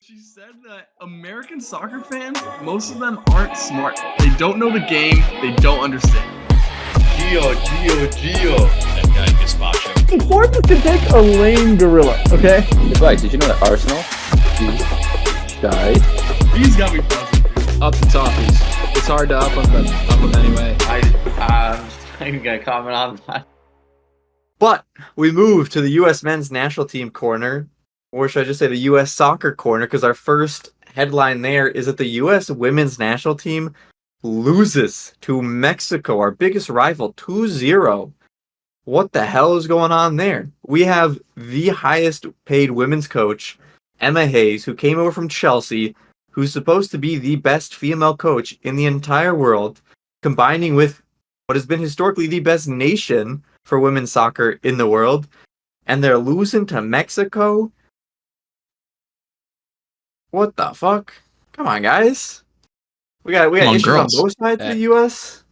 She said that American soccer fans, most of them aren't smart. They don't know the game. They don't understand. Gio. That guy Gazpacho. Sports can take a lame gorilla, okay? Advice, did you know that Arsenal died? These got me buzzing. Up the topies. It's hard to up them anyway. I'm not even gonna comment on that. But we move to the U.S. men's national team corner, or should I just say the U.S. soccer corner, because our first headline there is that the U.S. women's national team loses to Mexico, our biggest rival, 2-0. What the hell is going on there? We have the highest paid women's coach, Emma Hayes, who came over from Chelsea, who's supposed to be the best female coach in the entire world, combining with what has been historically the best nation for women's soccer in the world, and they're losing to Mexico? What the fuck? Come on, guys. We got issues on both sides of the U.S.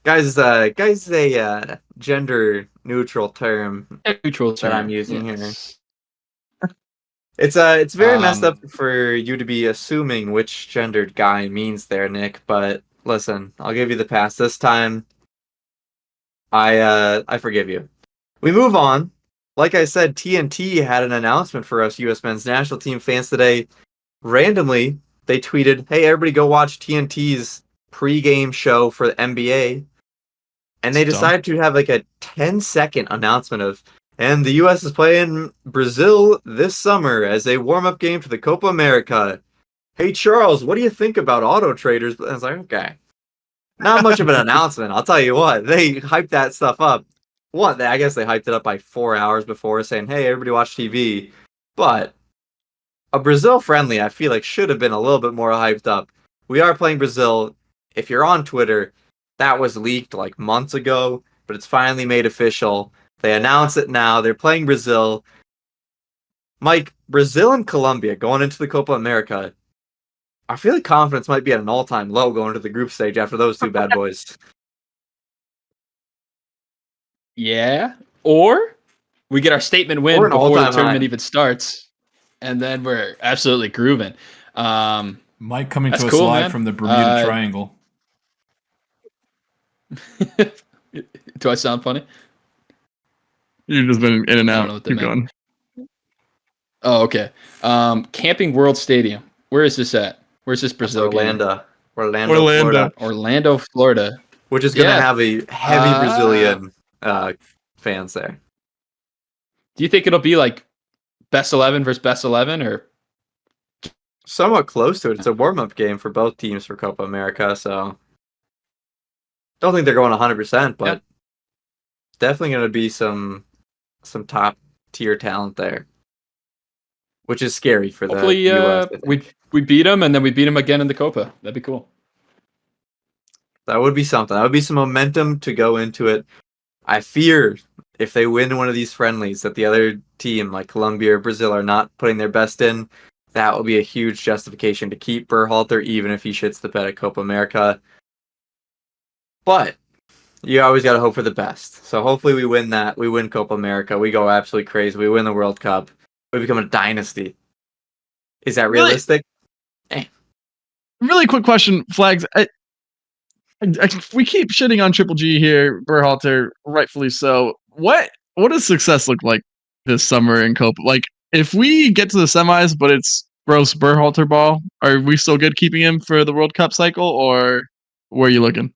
Guys is a gender neutral term that I'm using here. It's very messed up for you to be assuming which gendered guy means there, Nick. But listen, I'll give you the pass this time. I forgive you. We move on. Like I said, TNT had an announcement for us U.S. men's national team fans today. Randomly, they tweeted, "Hey, everybody, go watch TNT's pregame show for the NBA." And they decided to have like a 10-second announcement of, and the U.S. is playing Brazil this summer as a warm-up game for the Copa America. Hey, Charles, what do you think about auto traders? And I was like, okay. Not much of an announcement, I'll tell you what. They hyped that stuff up. I guess they hyped it up by 4 hours before, saying, hey, everybody watch TV. But a Brazil friendly, I feel like, should have been a little bit more hyped up. We are playing Brazil. If you're on Twitter, that was leaked like months ago, but it's finally made official. They announce it now. They're playing Brazil. Mike, Brazil and Colombia going into the Copa America. I feel like confidence might be at an all-time low going to the group stage after those two bad boys. Yeah, or we get our statement win before the tournament even starts, and then we're absolutely grooving. Mike coming to us cool, live man. from the Bermuda Triangle. Do I sound funny? You've just been in and out. Keep going. Oh, okay. Camping World Stadium. Where is this at? Where's this Brazil game? Orlando, Florida. Which is going to have a heavy Brazilian fans there. Do you think it'll be like best 11 versus best 11, or somewhat close to it? It's a warm-up game for both teams for Copa America, so don't think they're going 100%, but definitely going to be some top tier talent there, which is scary for hopefully, the US. We beat them, and then we beat them again in the Copa. That'd be cool. That would be something. That would be some momentum to go into it. I fear if they win one of these friendlies that the other team, like Colombia or Brazil, are not putting their best in. That will be a huge justification to keep Berhalter, even if he shits the bed at Copa America. But you always got to hope for the best. So hopefully we win that. We win Copa America. We go absolutely crazy. We win the World Cup. We become a dynasty. Is that realistic? Really quick question, Flags. We keep shitting on Triple G here, Berhalter, rightfully so. What does success look like this summer in Copa? Like, if we get to the semis, but it's gross Berhalter ball, are we still good keeping him for the World Cup cycle, or where are you looking?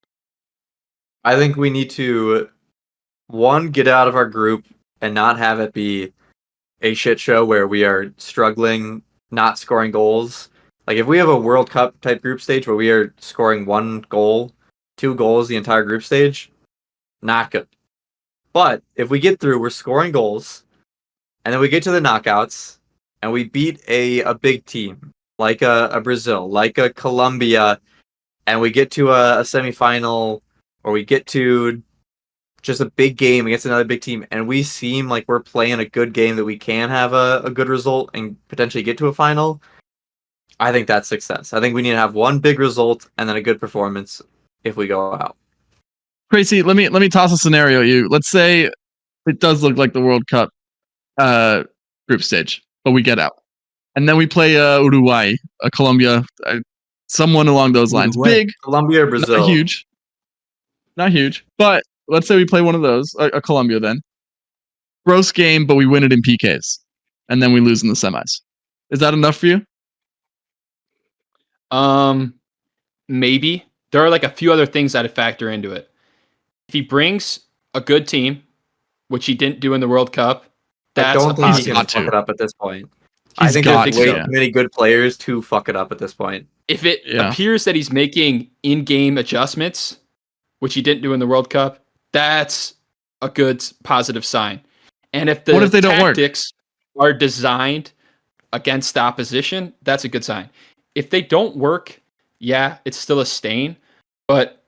I think we need to, one, get out of our group and not have it be a shit show where we are struggling, not scoring goals. Like, if we have a World Cup type group stage where we are scoring 1 goal, 2 goals the entire group stage, not good. But if we get through, we're scoring goals, and then we get to the knockouts, and we beat a big team, like a Brazil, like a Colombia, and we get to a semifinal, or we get to just a big game against another big team, and we seem like we're playing a good game that we can have a good result and potentially get to a final, I think that's success. I think we need to have one big result and then a good performance if we go out. Tracy, let me toss a scenario at you. Let's say it does look like the World Cup group stage. but we get out. And then we play Uruguay, Colombia, someone along those lines. Uruguay. Big, Colombia or Brazil? Not huge. But let's say we play one of those, a Colombia then. Gross game, but we win it in PKs. And then we lose in the semis. Is that enough for you? Maybe. There are like a few other things that factor into it. If he brings a good team, which he didn't do in the World Cup, I don't think he can fuck it up at this point. I think there's way too many good players to fuck it up at this point. If it appears that he's making in-game adjustments, which he didn't do in the World Cup, that's a good positive sign. And if the tactics are designed against the opposition, that's a good sign. If they don't work, yeah, it's still a stain, but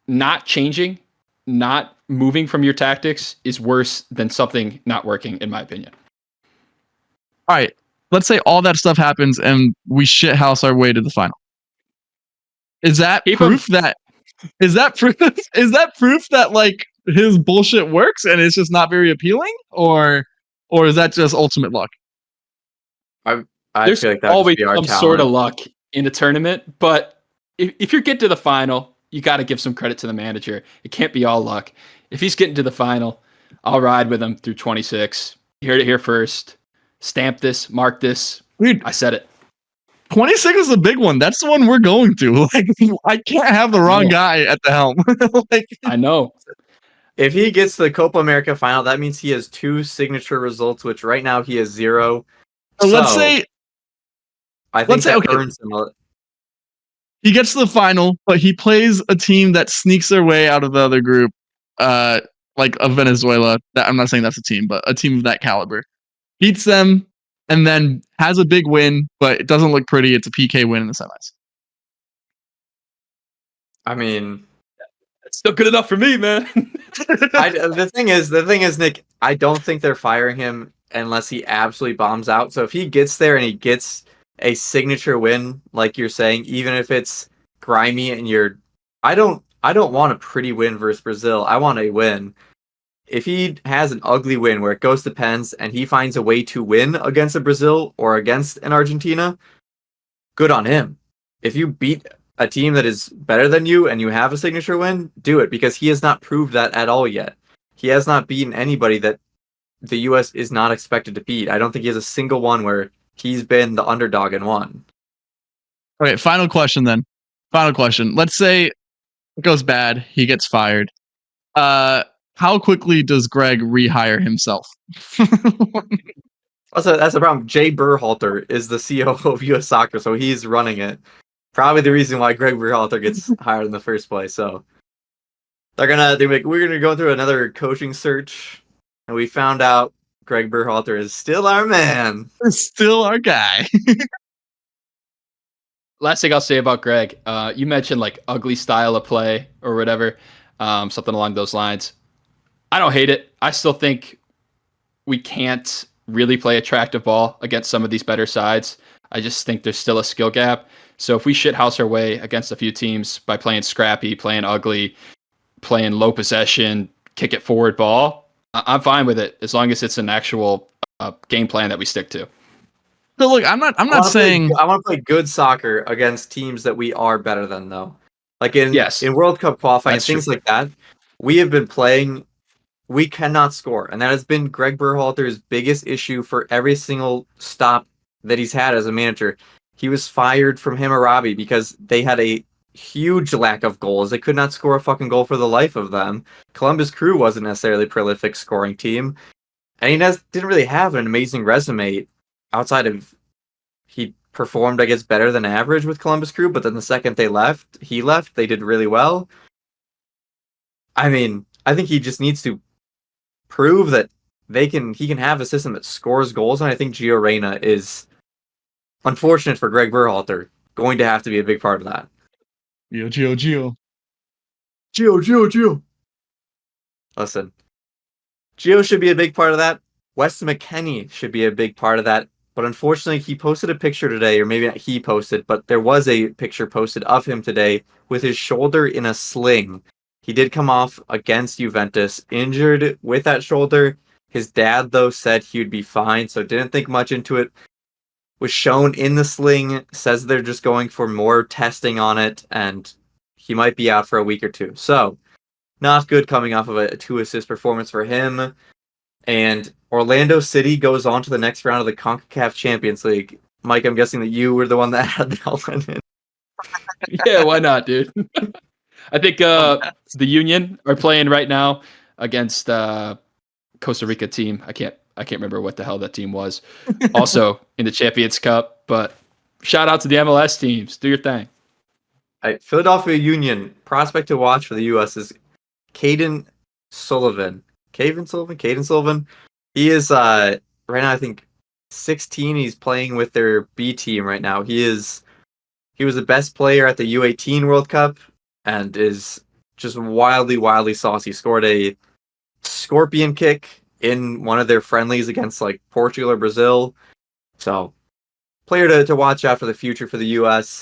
not changing, not moving from your tactics is worse than something not working, in my opinion. All right. Let's say all that stuff happens and we shithouse our way to the final. Is that proof that like his bullshit works and it's just not very appealing, or is that just ultimate luck? I There's feel like that always be our some sort of luck in a tournament, but if you get to the final, you got to give some credit to the manager. It can't be all luck. If he's getting to the final, I'll ride with him through 26. You heard it here first. Stamp this, mark this. Dude, I said it. 26 is a big one. That's the one we're going to. Like, I can't have the wrong guy at the helm. I know. If he gets to the Copa America final, that means he has 2 signature results, which right now he has 0. So let's say earns him he gets to the final, but he plays a team that sneaks their way out of the other group, like a Venezuela. I'm not saying that's a team, but a team of that caliber. Beats them, and then has a big win, but it doesn't look pretty. It's a PK win in the semis. I mean, it's still good enough for me, man. the thing is, Nick, I don't think they're firing him unless he absolutely bombs out. So if he gets there and he gets a signature win, like you're saying, even if it's grimy and I don't want a pretty win versus Brazil. I want a win. If he has an ugly win where it goes to pens and he finds a way to win against a Brazil or against an Argentina, good on him. If you beat a team that is better than you and you have a signature win, do it, because he has not proved that at all yet. He has not beaten anybody that the U.S. is not expected to beat. I don't think he has a single one where he's been the underdog and won. Okay, final question then. Final question. Let's say it goes bad. He gets fired. How quickly does Greg rehire himself? That's the problem. Jay Berhalter is the CEO of U.S. Soccer, so he's running it. Probably the reason why Greg Berhalter gets hired in the first place. So we're gonna go through another coaching search, and we found out Greg Berhalter is still our man. Still our guy. Last thing I'll say about Greg, you mentioned like ugly style of play or whatever, something along those lines. I don't hate it. I still think we can't really play attractive ball against some of these better sides. I just think there's still a skill gap. So if we shithouse our way against a few teams by playing scrappy, playing ugly, playing low possession, kick it forward ball, I'm fine with it as long as it's an actual game plan that we stick to. So look, I'm not saying I want to play good soccer against teams that we are better than, though. Like in World Cup qualifying, things like that, we have been playing. We cannot score, and that has been Greg Berhalter's biggest issue for every single stop that he's had as a manager. He was fired from Hammurabi because they had a huge lack of goals. They could not score a fucking goal for the life of them. Columbus Crew wasn't necessarily a prolific scoring team, and he didn't really have an amazing resume outside of he performed, I guess, better than average with Columbus Crew, but then the second they did really well. I mean, I think he just needs to prove that he can have a system that scores goals, and I think Gio Reyna is, unfortunate for Greg Berhalter, going to have to be a big part of that. Gio. Listen, Gio should be a big part of that. Wes Mckennie should be a big part of that. But unfortunately, he posted a picture today, or maybe not he posted, but there was a picture posted of him today with his shoulder in a sling. He did come off against Juventus injured with that shoulder. His dad, though, said he would be fine, so didn't think much into it. Was shown in the sling, says they're just going for more testing on it, and he might be out for a week or two. So, not good coming off of a 2-assist performance for him. And Orlando City goes on to the next round of the CONCACAF Champions League. Mike, I'm guessing that you were the one that had that one in. Yeah, why not, dude? I think the Union are playing right now against Costa Rica team. I can't remember what the hell that team was. Also in the Champions Cup, but shout out to the MLS teams. Do your thing. Philadelphia Union prospect to watch for the U.S. is Caden Sullivan. Caden Sullivan. He is right now, I think, 16. He's playing with their B team right now. He was the best player at the U18 World Cup and is just wildly saucy. Scored a scorpion kick in one of their friendlies against like Portugal or Brazil. So, player to watch out for the future for the U.S.